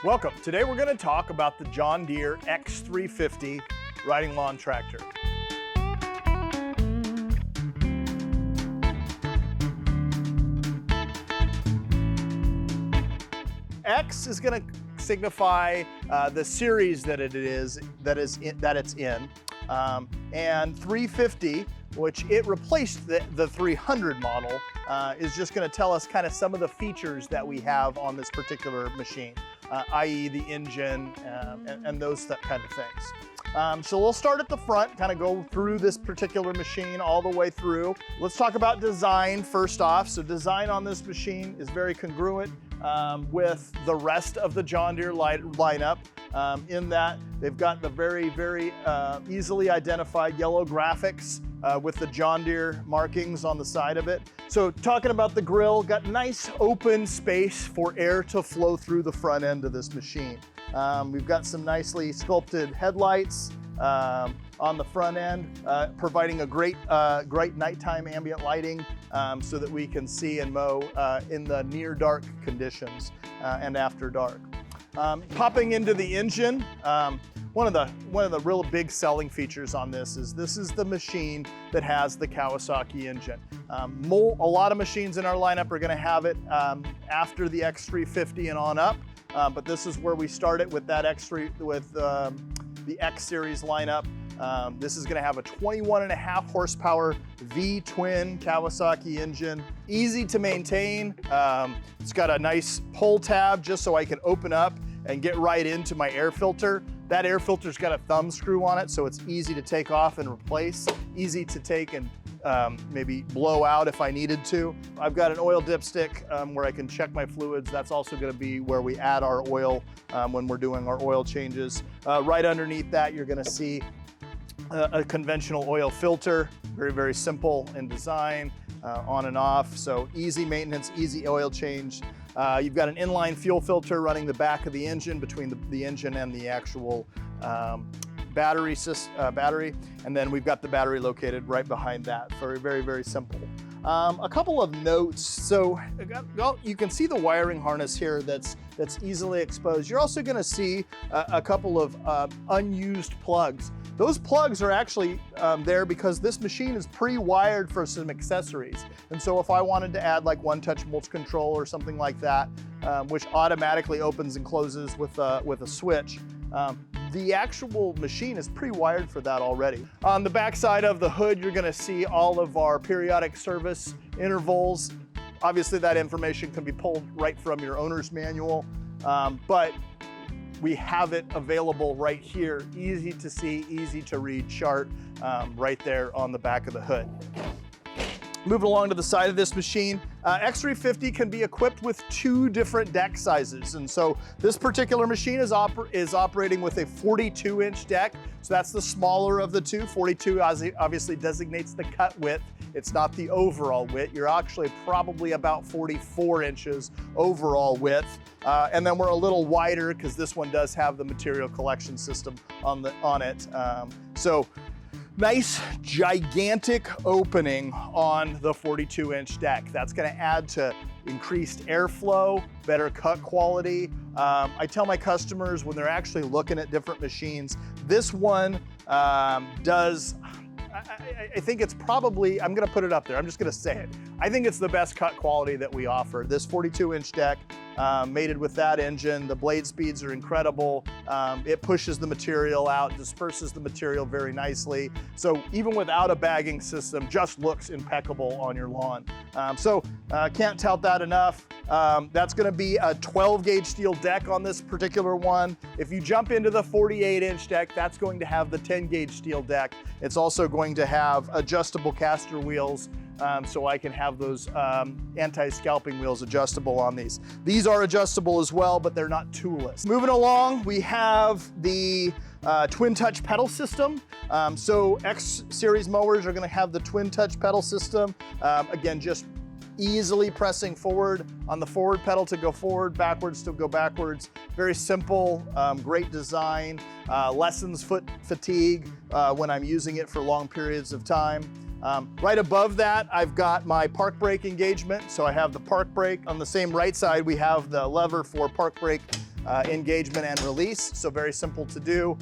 Welcome. Today we're going to talk about the John Deere X350 riding lawn tractor. X is going to signify the series that it's in, and 350, which it replaced the 300 model, is just going to tell us kind of some of the features that we have on this particular machine, i.e. the engine and those kind of things. So we'll start at the front, kind of go through this particular machine all the way through. Let's talk about design first off. So design on this machine is very congruent with the rest of the John Deere lineup, in that they've got the very easily identified yellow graphics with the John Deere markings on the side of it. So talking about the grill, got nice open space for air to flow through the front end of this machine. We've got some nicely sculpted headlights on the front end, providing a great nighttime ambient lighting so that we can see and mow in the near dark conditions and after dark. Popping into the engine, one of the real big selling features on this is the machine that has the Kawasaki engine. A lot of machines in our lineup are going to have it after the X350 and on up, but this is where we started with that the X series lineup. This is going to have a 21.5 horsepower V-twin Kawasaki engine, easy to maintain. It's got a nice pull tab just so I can open up and get right into my air filter. That air filter's got a thumb screw on it, so it's easy to take off and replace, easy to take and maybe blow out if I needed to. I've got an oil dipstick where I can check my fluids. That's also going to be where we add our oil when we're doing our oil changes. Right underneath that, you're going to see a conventional oil filter, very simple in design, on and off, so easy maintenance, easy oil change. You've got an inline fuel filter running the back of the engine between the engine and the actual battery, and then we've got the battery located right behind that. Very simple. A couple of notes. So you can see the wiring harness here that's easily exposed. You're also going to see a couple of unused plugs. Those plugs are actually there because this machine is pre-wired for some accessories. And so if I wanted to add like one-touch mulch control or something like that, which automatically opens and closes with a switch, the actual machine is pre-wired for that already. On the back side of the hood, you're gonna see all of our periodic service intervals. Obviously that information can be pulled right from your owner's manual, but we have it available right here. Easy to see, easy to read chart right there on the back of the hood. Moving along to the side of this machine, X350 can be equipped with 2 different deck sizes. And so this particular machine is operating with a 42-inch deck. So that's the smaller of the two. 42 obviously designates the cut width. It's not the overall width. You're actually probably about 44 inches overall width. And then we're a little wider because this one does have the material collection system on it. So nice gigantic opening on the 42-inch deck. That's going to add to increased airflow, better cut quality. I tell my customers when they're actually looking at different machines, this one does, I think it's probably, I'm going to put it up there. I'm just going to say it. I think it's the best cut quality that we offer. This 42-inch deck, mated with that engine, the blade speeds are incredible. It pushes the material out, disperses the material very nicely. So even without a bagging system, just looks impeccable on your lawn. Can't tout that enough. That's gonna be a 12-gauge steel deck on this particular one. If you jump into the 48-inch deck, that's going to have the 10-gauge steel deck. It's also going to have adjustable caster wheels, so I can have those anti-scalping wheels adjustable on these. These are adjustable as well, but they're not toolless. Moving along, we have the twin touch pedal system. So X series mowers are gonna have the twin touch pedal system. Again, just easily pressing forward on the forward pedal to go forward, backwards to go backwards. Very simple, great design, lessens foot fatigue when I'm using it for long periods of time. Right above that, I've got my park brake engagement. So I have the park brake. On the same right side, we have the lever for park brake engagement and release. So very simple to do.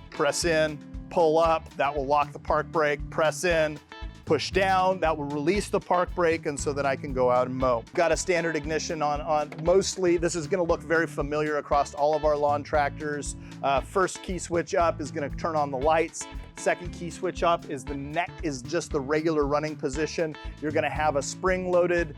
Press in, pull up, that will lock the park brake, press in, push down, that will release the park brake, and so that I can go out and mow. Got a standard ignition on mostly. This is gonna look very familiar across all of our lawn tractors. First key switch up is gonna turn on the lights. Second key switch up is just the regular running position. You're gonna have a spring-loaded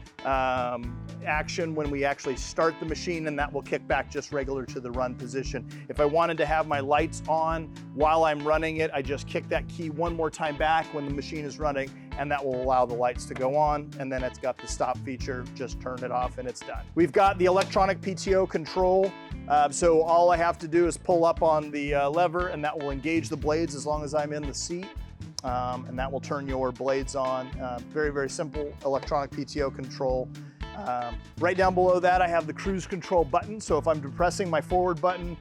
action when we actually start the machine, and that will kick back just regular to the run position. If I wanted to have my lights on while I'm running it, I just kick that key one more time back when the machine is running, and that will allow the lights to go on, and then it's got the stop feature, just turn it off and it's done. We've got the electronic PTO control, so all I have to do is pull up on the lever, and that will engage the blades as long as I'm in the seat, and that will turn your blades on. Very, very simple electronic PTO control. Right down below that, I have the cruise control button. So if I'm depressing my forward button,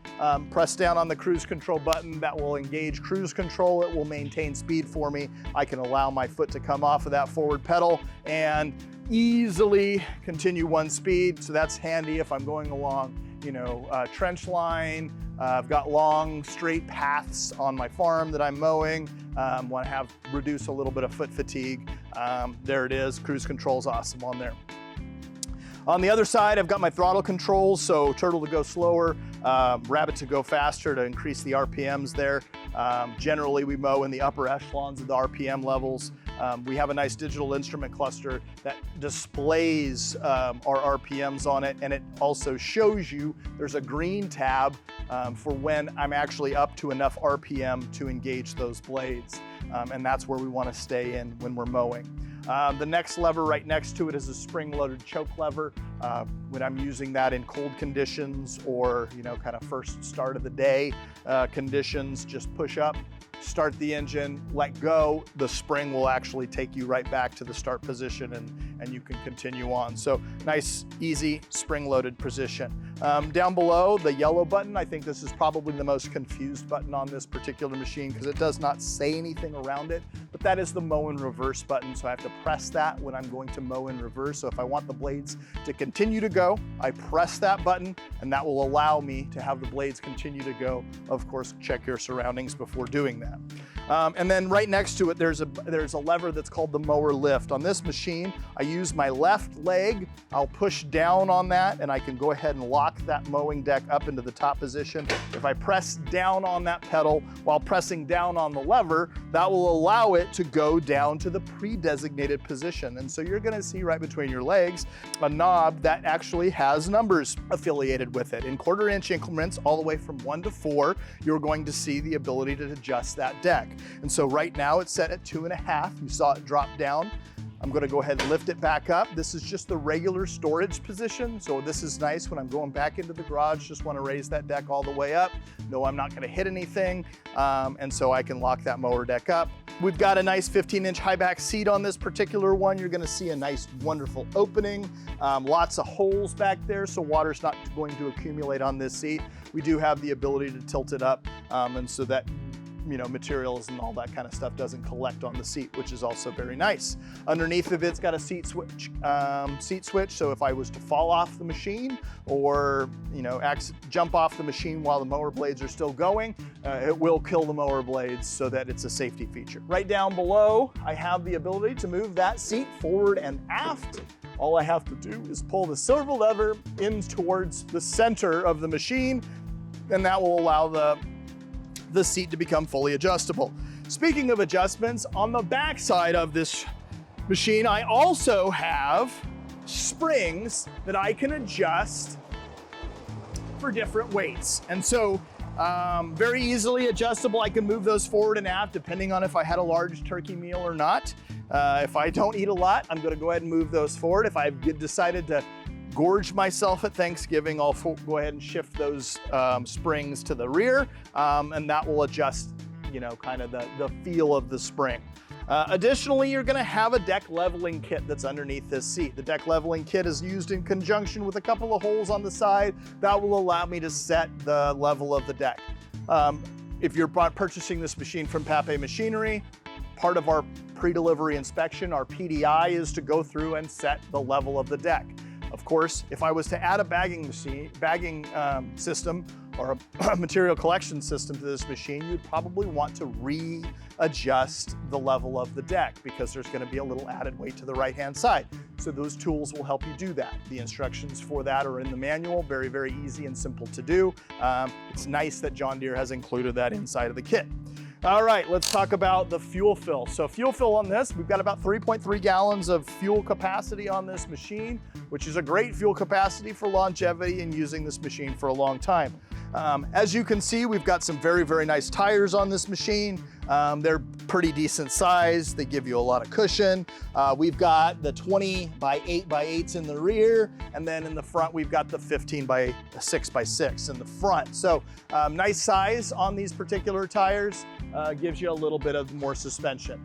press down on the cruise control button, that will engage cruise control. It will maintain speed for me. I can allow my foot to come off of that forward pedal and easily continue one speed. So that's handy if I'm going along, trench line. I've got long, straight paths on my farm that I'm mowing. Want to reduce a little bit of foot fatigue. There it is. Cruise control is awesome on there. On the other side, I've got my throttle controls, so turtle to go slower, rabbit to go faster to increase the RPMs there. Generally, we mow in the upper echelons of the RPM levels. We have a nice digital instrument cluster that displays our RPMs on it, and it also shows you there's a green tab for when I'm actually up to enough RPM to engage those blades. And that's where we want to stay in when we're mowing. The next lever right next to it is a spring-loaded choke lever. When I'm using that in cold conditions or, kind of first start of the day conditions, just push up, start the engine, let go. The spring will actually take you right back to the start position, and you can continue on. So nice, easy, spring-loaded position. Down below, the yellow button, I think this is probably the most confused button on this particular machine because it does not say anything around it, but that is the mow in reverse button. So I have to press that when I'm going to mow in reverse. So if I want the blades to continue to go, I press that button, and that will allow me to have the blades continue to go. Of course, check your surroundings before doing that. And then right next to it, there's a lever that's called the mower lift. On this machine, I use my left leg. I'll push down on that, and I can go ahead and lock that mowing deck up into the top position. If I press down on that pedal while pressing down on the lever, that will allow it to go down to the pre-designated position. And so you're gonna see right between your legs a knob that actually has numbers affiliated with it. In 1/4 inch increments, all the way from 1 to 4, you're going to see the ability to adjust that deck. And so right now it's set at 2.5. You saw it drop down. I'm gonna go ahead and lift it back up. This is just the regular storage position. So this is nice when I'm going back into the garage, just wanna raise that deck all the way up. No, I'm not gonna hit anything. And so I can lock that mower deck up. We've got a nice 15-inch high back seat on this particular one. You're gonna see a nice, wonderful opening. Lots of holes back there, so water's not going to accumulate on this seat. We do have the ability to tilt it up, and so that materials and all that kind of stuff doesn't collect on the seat, which is also very nice. Underneath of it's got a seat switch. So if I was to fall off the machine or jump off the machine while the mower blades are still going, it will kill the mower blades so that it's a safety feature. Right down below, I have the ability to move that seat forward and aft. All I have to do is pull the silver lever in towards the center of the machine, and that will allow the seat to become fully adjustable. Speaking of adjustments, on the back side of this machine, I also have springs that I can adjust for different weights. And so very easily adjustable. I can move those forward and aft depending on if I had a large turkey meal or not. If I don't eat a lot, I'm gonna go ahead and move those forward. If I've decided to gorge myself at Thanksgiving, I'll go ahead and shift those springs to the rear, and that will adjust, kind of the feel of the spring. Additionally, you're gonna have a deck leveling kit that's underneath this seat. The deck leveling kit is used in conjunction with a couple of holes on the side that will allow me to set the level of the deck. If you're purchasing this machine from Papé Machinery, part of our pre-delivery inspection, our PDI, is to go through and set the level of the deck. Of course, if I was to add a bagging system or a material collection system to this machine, you'd probably want to readjust the level of the deck because there's going to be a little added weight to the right-hand side. So those tools will help you do that. The instructions for that are in the manual, very, very easy and simple to do. It's nice that John Deere has included that inside of the kit. All right, let's talk about the fuel fill. So fuel fill on this, we've got about 3.3 gallons of fuel capacity on this machine, which is a great fuel capacity for longevity and using this machine for a long time. As you can see, we've got some very, very nice tires on this machine. They're pretty decent size. They give you a lot of cushion. We've got the 20 by 8 by 8s in the rear, and then in the front, we've got the 15 by 6 by 6 in the front. So nice size on these particular tires, gives you a little bit of more suspension.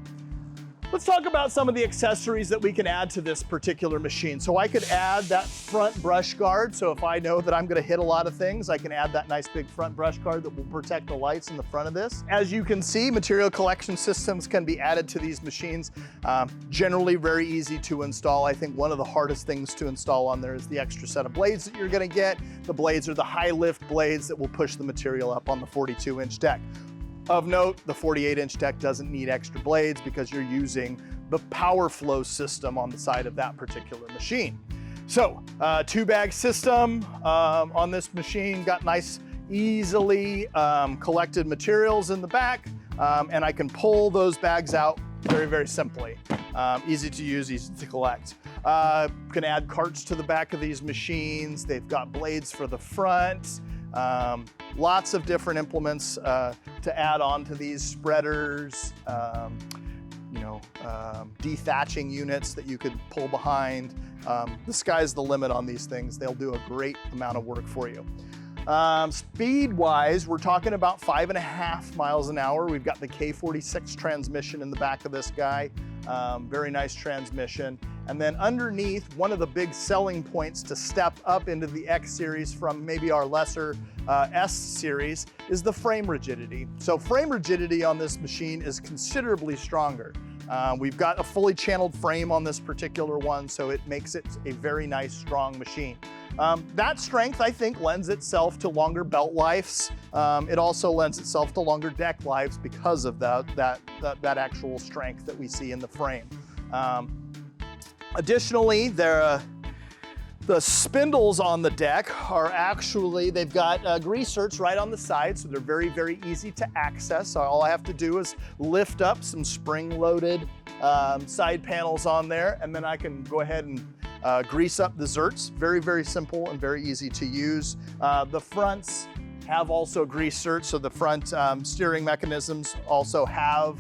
Let's talk about some of the accessories that we can add to this particular machine. So I could add that front brush guard. So if I know that I'm gonna hit a lot of things, I can add that nice big front brush guard that will protect the lights in the front of this. As you can see, material collection systems can be added to these machines. Generally very easy to install. I think one of the hardest things to install on there is the extra set of blades that you're gonna get. The blades are the high lift blades that will push the material up on the 42-inch deck. Of note, the 48-inch deck doesn't need extra blades because you're using the power flow system on the side of that particular machine. So, two-bag system on this machine, got nice, easily collected materials in the back, and I can pull those bags out very, very simply. Easy to use, easy to collect. Can add carts to the back of these machines. They've got blades for the front. Lots of different implements to add on to these spreaders, dethatching units that you could pull behind. The sky's the limit on these things. They'll do a great amount of work for you. Speed-wise, we're talking about 5.5 miles an hour. We've got the K46 transmission in the back of this guy. Very nice transmission. And then underneath, one of the big selling points to step up into the X series from maybe our lesser S series is the frame rigidity. So frame rigidity on this machine is considerably stronger. We've got a fully channeled frame on this particular one, so it makes it a very nice, strong machine. That strength, I think, lends itself to longer belt lives. It also lends itself to longer deck lives because of that actual strength that we see in the frame. Additionally, the spindles on the deck are actually, they've got grease zerks right on the side, so they're very, very easy to access. So all I have to do is lift up some spring-loaded side panels on there, and then I can go ahead and grease up the zerks. Very, very simple and very easy to use. The fronts have also grease zerks, so the front steering mechanisms also have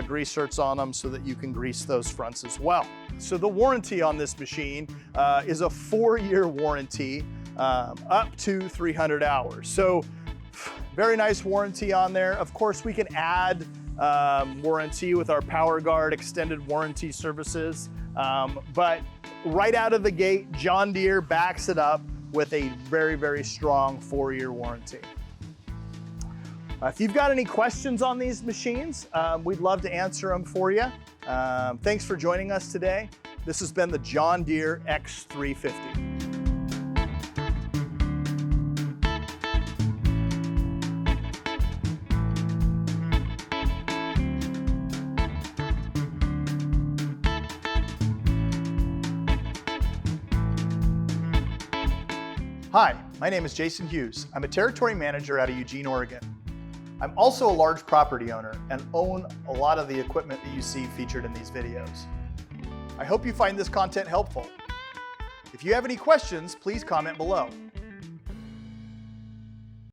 grease zerks on them so that you can grease those fronts as well. So the warranty on this machine is a 4-year warranty up to 300 hours. So very nice warranty on there. Of course, we can add warranty with our Power Guard extended warranty services. But right out of the gate, John Deere backs it up with a very, very strong 4-year warranty. If you've got any questions on these machines, we'd love to answer them for you. Thanks for joining us today. This has been the John Deere X350. Hi, my name is Jason Hughes. I'm a territory manager out of Eugene, Oregon. I'm also a large property owner and own a lot of the equipment that you see featured in these videos. I hope you find this content helpful. If you have any questions, please comment below.